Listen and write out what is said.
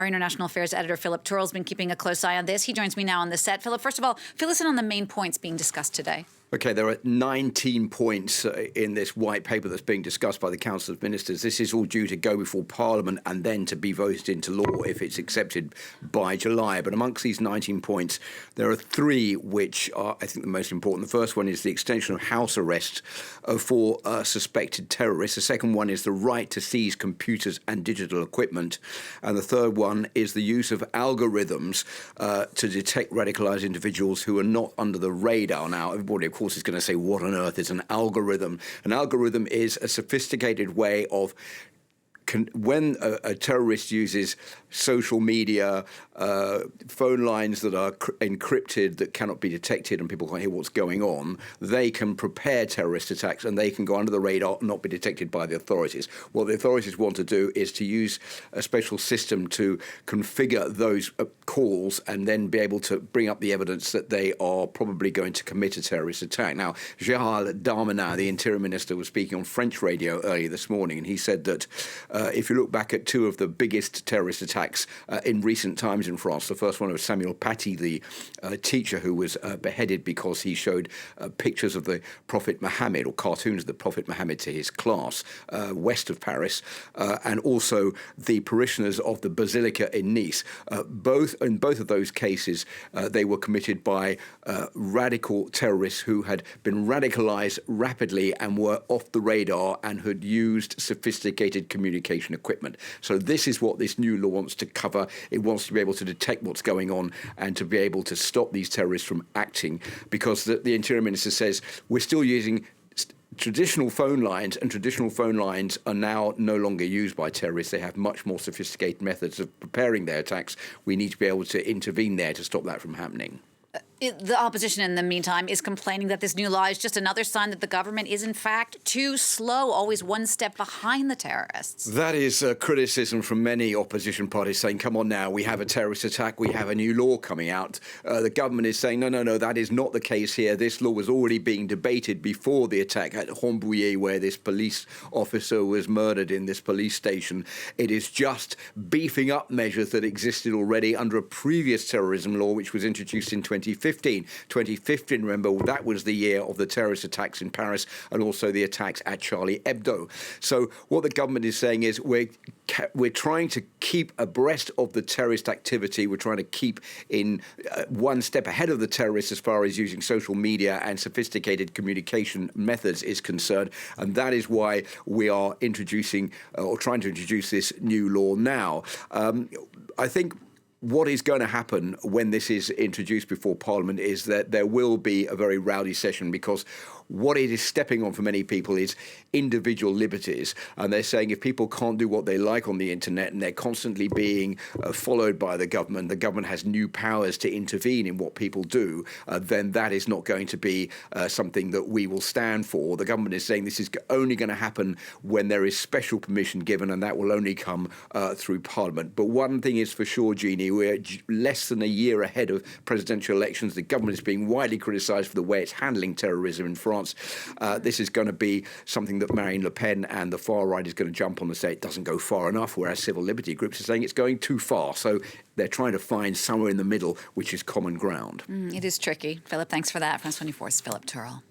Our international affairs editor, Philip Turle, has been keeping a close eye on this. He joins me now on the set. Philip, first of all, fill us in on the main points being discussed today. OK, there are 19 points in this white paper that's being discussed by the Council of Ministers. This is all due to go before Parliament and then to be voted into law if it's accepted by July. But amongst these 19 points, there are three which are, I think, the most important. The first one is the extension of house arrest for suspected terrorists. The second one is the right to seize computers and digital equipment. And the third one is the use of algorithms to detect radicalised individuals who are not under the radar. Now, everybody, of course, is going to say, what on earth is an algorithm? An algorithm is a sophisticated way of when a terrorist uses social media, phone lines that are encrypted that cannot be detected and people can't hear what's going on, they can prepare terrorist attacks and they can go under the radar and not be detected by the authorities. What the authorities want to do is to use a special system to configure those calls and then be able to bring up the evidence that they are probably going to commit a terrorist attack. Now, Gerald Darmanin, the Interior Minister, was speaking on French radio earlier this morning, and he said that if you look back at two of the biggest terrorist attacks in recent times in France, the first one was Samuel Paty, the teacher who was beheaded because he showed pictures of the Prophet Muhammad, or cartoons of the Prophet Muhammad, to his class west of Paris, and also the parishioners of the Basilica in Nice. In both of those cases, they were committed by radical terrorists who had been radicalized rapidly and were off the radar and had used sophisticated communication equipment. So this is what this new law wants to cover. It wants to be able to detect what's going on and to be able to stop these terrorists from acting, because the Interior Minister says we're still using traditional phone lines, and traditional phone lines are now no longer used by terrorists. They have much more sophisticated methods of preparing their attacks. We need to be able to intervene there to stop that from happening. The opposition, in the meantime, is complaining that this new law is just another sign that the government is, in fact, too slow, always one step behind the terrorists. That is a criticism from many opposition parties saying, come on now, we have a terrorist attack, we have a new law coming out. The government is saying, no, that is not the case here. This law was already being debated before the attack at Rambouillet, where this police officer was murdered in this police station. It is just beefing up measures that existed already under a previous terrorism law, which was introduced in 2015. 2015, remember, that was the year of the terrorist attacks in Paris and also the attacks at Charlie Hebdo. So what the government is saying is we're trying to keep abreast of the terrorist activity. We're trying to keep in one step ahead of the terrorists as far as using social media and sophisticated communication methods is concerned. And that is why we are introducing or trying to introduce this new law now. I think what is going to happen when this is introduced before Parliament is that there will be a very rowdy session, because what it is stepping on for many people is individual liberties. And they're saying if people can't do what they like on the internet and they're constantly being followed by the government has new powers to intervene in what people do, then that is not going to be something that we will stand for. The government is saying this is only going to happen when there is special permission given, and that will only come through Parliament. But one thing is for sure, Jeannie, we're less than a year ahead of presidential elections. The government is being widely criticised for the way it's handling terrorism in France. This is going to be something that Marine Le Pen and the far right is going to jump on and say it doesn't go far enough, whereas civil liberty groups are saying it's going too far. So they're trying to find somewhere in the middle, which is common ground. It is tricky. Philip, thanks for that. France 24's Philip Turle.